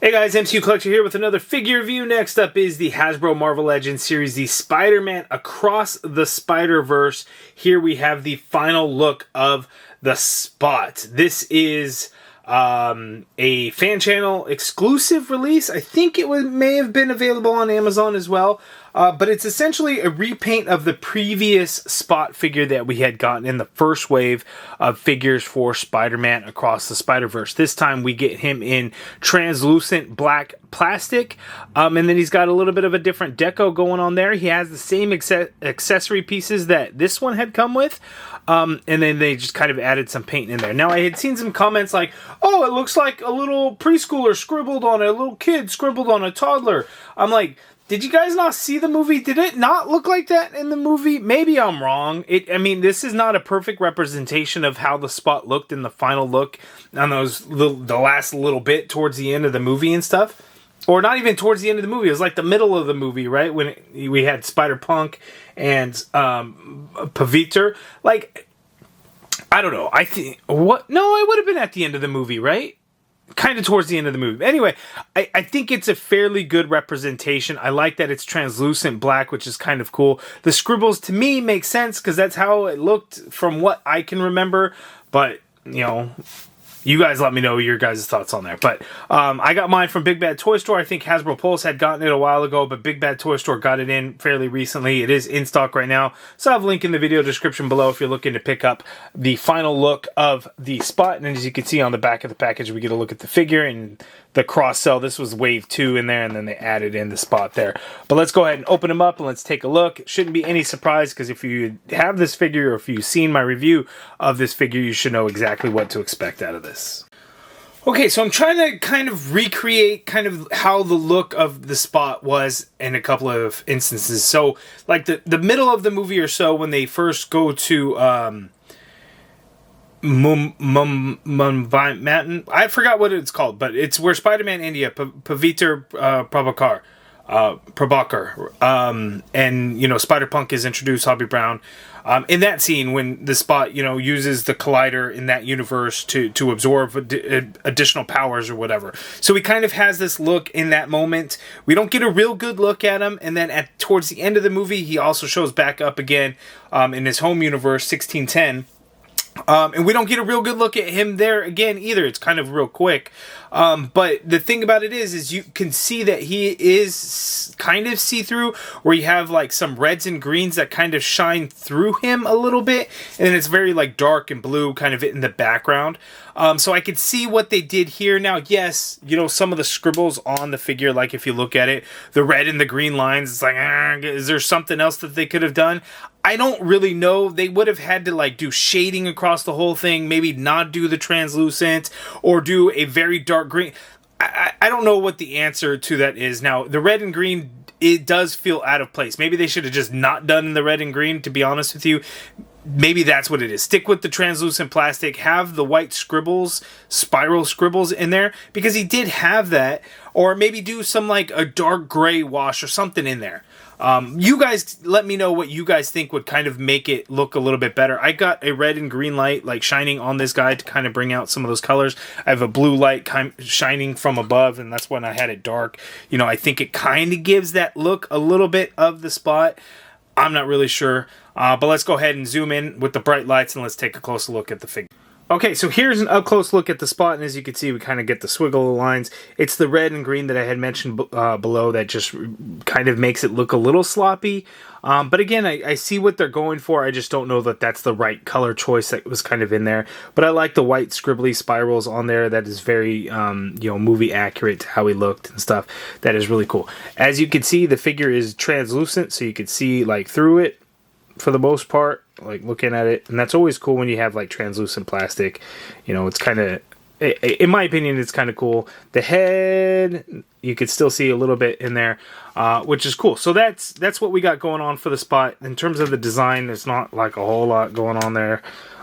Hey guys, MCU Collector here with another figure review. Next up is the Hasbro Marvel Legends series, the Spider-Man Across the Spider-Verse. Here we have the final look of the Spot. This is a fan channel exclusive release. I think it may have been available on Amazon as well. But it's essentially a repaint of the previous Spot figure that we had gotten in the first wave of figures for Spider-Man Across the Spider-Verse. This time we get him in translucent black plastic, and then he's got a little bit of a different deco going on there. He has the same accessory pieces that this one had come with, and then they just kind of added some paint in there. Now, I had seen some comments like, oh, it looks like a little preschooler scribbled on a little kid scribbled on a toddler. I'm like, did you guys not see the movie? Did it not look like that in the movie? Maybe I'm wrong. I mean, this is not a perfect representation of how the Spot looked in the final look on the last little bit towards the end of the movie and stuff. Or not even towards the end of the movie. It was like the middle of the movie, right? When we had Spider-Punk and Paviter. Like, I don't know. I think... what? No, it would have been at the end of the movie, right? Kind of towards the end of the movie. Anyway, I think it's a fairly good representation. I like that it's translucent black, which is kind of cool. The scribbles, to me, make sense because that's how it looked from what I can remember. But, you know, you guys let me know your guys' thoughts on there. But I got mine from Big Bad Toy Store. I think Hasbro Pulse had gotten it a while ago, but Big Bad Toy Store got it in fairly recently. It is in stock right now. So I have a link in the video description below if you're looking to pick up the final look of the Spot. And as you can see on the back of the package, we get a look at the figure and the cross-sell. This was wave 2 in there, and then they added in the Spot there. But let's go ahead and open them up and let's take a look. It shouldn't be any surprise because if you have this figure or if you've seen my review of this figure, you should know exactly what to expect out of this. Okay, so I'm trying to kind of recreate kind of how the look of the Spot was in a couple of instances. So, like the middle of the movie or so, when they first go to Mountain, I forgot what it's called, but it's where Spider-Man India, Paviter Prabhakar, and, you know, Spider-Punk is introduced, Hobby Brown. In that scene, when the Spot, you know, uses the collider in that universe to absorb additional powers or whatever. So he kind of has this look in that moment. We don't get a real good look at him. And then towards the end of the movie, he also shows back up again in his home universe, 1610. And we don't get a real good look at him there again either. It's kind of real quick. But the thing about it is you can see that he is kind of see-through, where you have like some reds and greens that kind of shine through him a little bit. And then it's very like dark and blue kind of in the background. So I could see what they did here. Now, yes, you know, some of the scribbles on the figure, like if you look at it, the red and the green lines, it's like, is there something else that they could have done? I don't really know. They would have had to like do shading across the whole thing, maybe not do the translucent or do a very dark green. I don't know what the answer to that is. Now, the red and green, it does feel out of place. Maybe they should have just not done the red and green, to be honest with you. Maybe that's what it is. Stick with the translucent plastic. Have the white scribbles, spiral scribbles in there, because he did have that. Or maybe do some like a dark gray wash or something in there. You guys let me know what you guys think would kind of make it look a little bit better. I got a red and green light like shining on this guy to kind of bring out some of those colors. I have a blue light shining from above, and that's when I had it dark. You know, I think it kind of gives that look a little bit of the Spot. I'm not really sure. But let's go ahead and zoom in with the bright lights and let's take a closer look at the figure. Okay, so here's an up-close look at the Spot, and as you can see, we kind of get the swiggle lines. It's the red and green that I had mentioned below that just kind of makes it look a little sloppy. But again, I see what they're going for. I just don't know that that's the right color choice that was kind of in there. But I like the white scribbly spirals on there. That is very, you know, movie accurate to how he looked and stuff. That is really cool. As you can see, the figure is translucent, so you can see like through it for the most part, like looking at it. And that's always cool when you have like translucent plastic. You know, it's kind of, in my opinion, it's kind of cool. The head, you could still see a little bit in there, which is cool. So that's what we got going on for the Spot. In terms of the design, there's not like a whole lot going on there.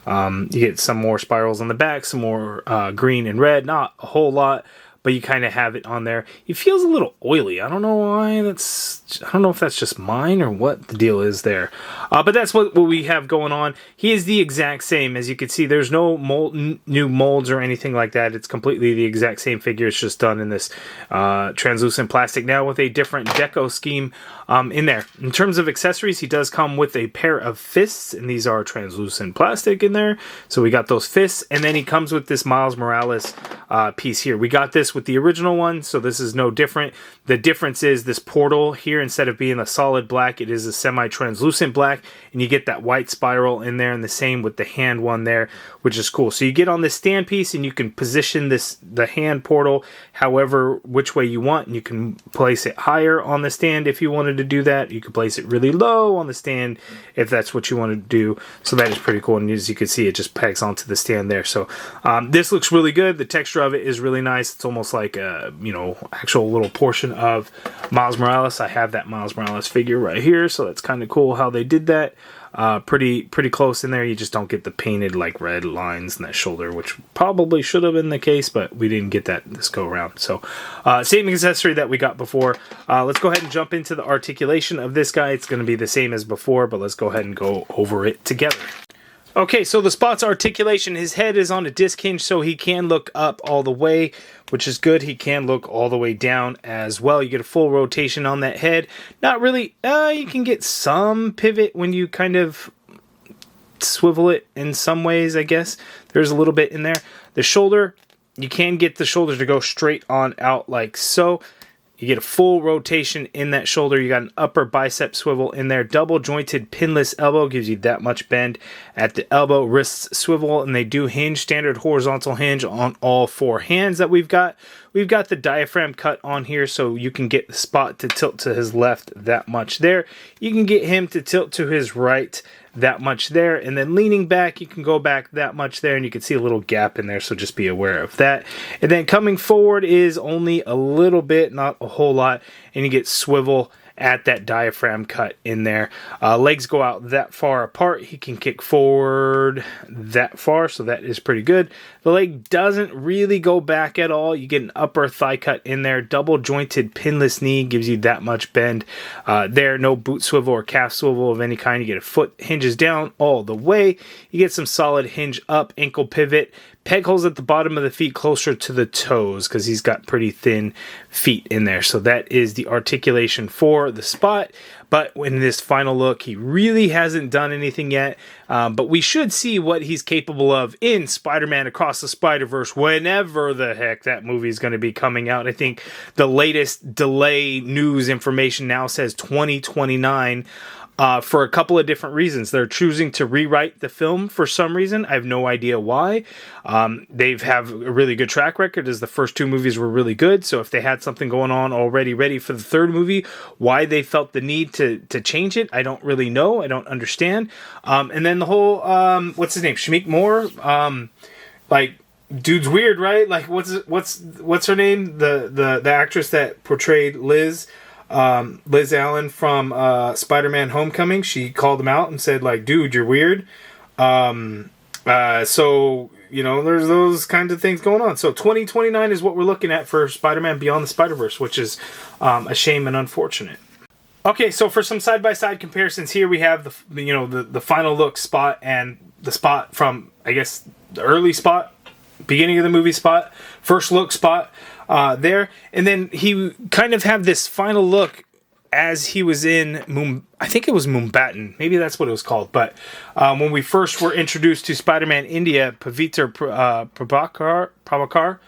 You get some more spirals on the back, some more green and red, not a whole lot. but you kind of have it on there. He feels a little oily. I don't know why. I don't know if that's just mine or what the deal is there. But that's what we have going on. He is the exact same. As you can see, there's no new molds or anything like that. It's completely the exact same figure. It's just done in this translucent plastic now with a different deco scheme in there. In terms of accessories, he does come with a pair of fists, and these are translucent plastic in there. So we got those fists, and then he comes with this Miles Morales piece here. We got this with the original one, so this is no different. The difference is this portal here, instead of being a solid black, it is a semi-translucent black, and you get that white spiral in there, and the same with the hand one there, which is cool. So you get on this stand piece, and you can position the hand portal however which way you want, and you can place it higher on the stand if you wanted to do that. You can place it really low on the stand if that's what you want to do. So that is pretty cool, and as you can see, it just pegs onto the stand there. So this looks really good. The texture of it is really nice. It's almost like a actual little portion of Miles Morales. I have that Miles Morales figure right here, so that's kind of cool how they did that. Pretty close in there. You just don't get the painted like red lines in that shoulder, which probably should have been the case, but we didn't get that this go around. So same accessory that we got before. Let's go ahead and jump into the articulation of this guy. It's going to be the same as before, but let's go ahead and go over it together. Okay, so the Spot's articulation, his head is on a disc hinge, so he can look up all the way, which is good. He can look all the way down as well. You get a full rotation on that head. Not really, you can get some pivot when you kind of swivel it in some ways, I guess. There's a little bit in there. The shoulder, you can get the shoulder to go straight on out like so. You get a full rotation in that shoulder. You got an upper bicep swivel in there. Double jointed pinless elbow gives you that much bend at the elbow. Wrists swivel, and they do hinge. Standard horizontal hinge on all four hands that we've got. We've got the diaphragm cut on here, so you can get the Spot to tilt to his left that much there. You can get him to tilt to his right that much there, and then leaning back, you can go back that much there, and you can see a little gap in there, so just be aware of that. And then coming forward is only a little bit, not a whole lot, and you get swivel at that diaphragm cut in there. Legs go out that far apart. He can kick forward that far, so that is pretty good. The leg doesn't really go back at all. You get an upper thigh cut in there. Double jointed pinless knee gives you that much bend there. No boot swivel or calf swivel of any kind. You get a foot hinges down all the way. You get some solid hinge up, ankle pivot. Peg holes at the bottom of the feet closer to the toes because he's got pretty thin feet in there. So that is the articulation for the Spot. But in this final look, he really hasn't done anything yet. But we should see what he's capable of in Spider-Man Across the Spider-Verse whenever the heck that movie is going to be coming out. I think the latest delay news information now says 2029. For a couple of different reasons. They're choosing to rewrite the film for some reason. I have no idea why. They have a really good track record as the first two movies were really good. So if they had something going on already ready for the third movie, why they felt the need to change it, I don't really know. I don't understand. And then the whole, what's his name? Shameik Moore? Dude's weird, right? Like, what's her name? The actress that portrayed Liz Allen from Spider-Man Homecoming, she called him out and said, like, dude, you're weird. So, there's those kinds of things going on. So 2029 is what we're looking at for Spider-Man Beyond the Spider-Verse, which is a shame and unfortunate. Okay, so for some side-by-side comparisons here, we have the final look Spot and the Spot from, I guess, the early Spot, beginning of the movie Spot, first look Spot. There, and then he kind of had this final look as he was in I think it was Mumbattan, maybe that's what it was called, but when we first were introduced to Spider-Man India, Pavitra Prabhakar,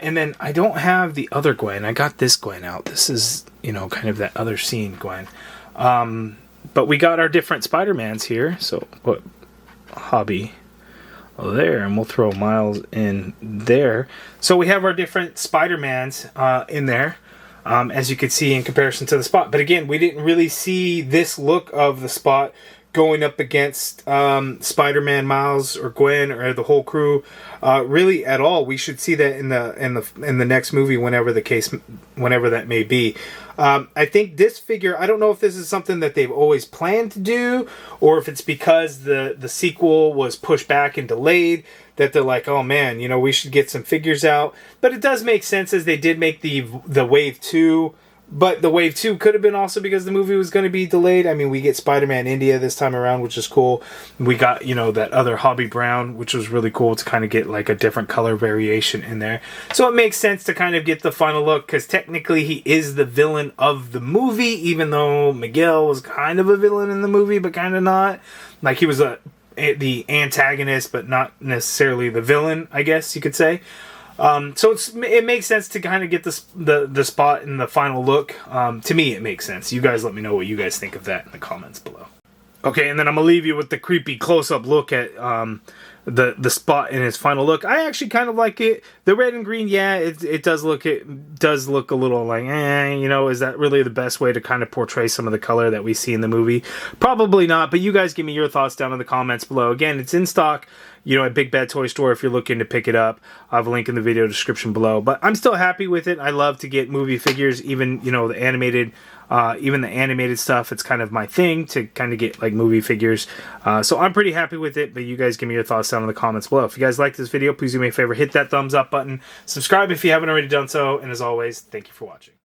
and then I don't have the other Gwen. I got this Gwen out. This is, kind of that other scene Gwen. But we got our different Spider-Mans here, so what hobby there, and we'll throw Miles in there. So we have our different Spider-Mans in there, as you can see in comparison to the Spot. But again, we didn't really see this look of the Spot going up against Spider-Man, Miles, or Gwen, or the whole crew, really at all. We should see that in the next movie, whenever that may be. I think this figure, I don't know if this is something that they've always planned to do, or if it's because the sequel was pushed back and delayed, that they're like, oh man, you know, we should get some figures out. But it does make sense, as they did make the Wave 2. But the Wave 2 could have been also because the movie was going to be delayed. I mean, we get Spider-Man India this time around, which is cool. We got, you know, that other Hobby Brown, which was really cool to kind of get like a different color variation in there. So it makes sense to kind of get the final look, because technically he is the villain of the movie, even though Miguel was kind of a villain in the movie, but kind of not. Like, he was the antagonist, but not necessarily the villain, I guess you could say. So it makes sense to kind of get the spot in the final look. To me, it makes sense. You guys let me know what you guys think of that in the comments below. Okay, and then I'm going to leave you with the creepy close-up look at the spot in his final look. I actually kind of like it. The red and green, yeah, it does look a little like, you know, is that really the best way to kind of portray some of the color that we see in the movie? Probably not, but you guys give me your thoughts down in the comments below. Again, it's in stock, you know, at Big Bad Toy Store if you're looking to pick it up. I'll have a link in the video description below. But I'm still happy with it. I love to get movie figures, even, you know, the animated stuff. It's kind of my thing to kind of get like movie figures. So I'm pretty happy with it, but you guys give me your thoughts down in the comments below. If you guys like this video, please do me a favor, hit that thumbs up button. Subscribe if you haven't already done so. And as always, thank you for watching.